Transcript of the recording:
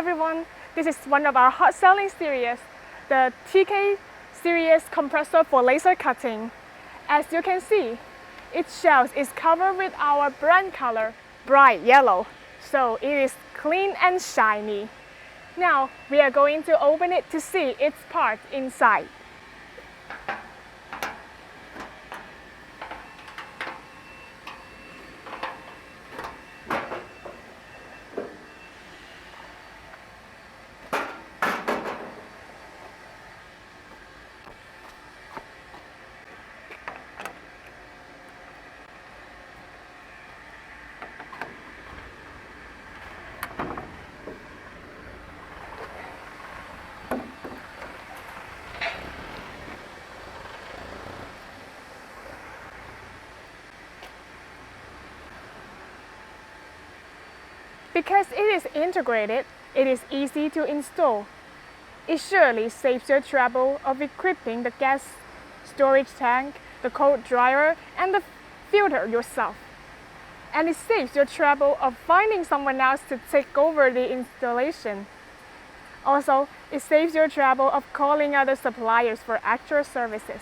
everyone, this is one of our hot selling series, the TK series compressor for laser cutting. As you can see, its shells is covered with our brand color, bright yellow, so it is clean and shiny. Now we are going to open it to see its part inside. Because it is integrated, it is easy to install. It surely saves your trouble of equipping the gas storage tank, the coat dryer, and the filter yourself. And it saves your trouble of finding someone else to take over the installation. Also, it saves your trouble of calling other suppliers for extra services.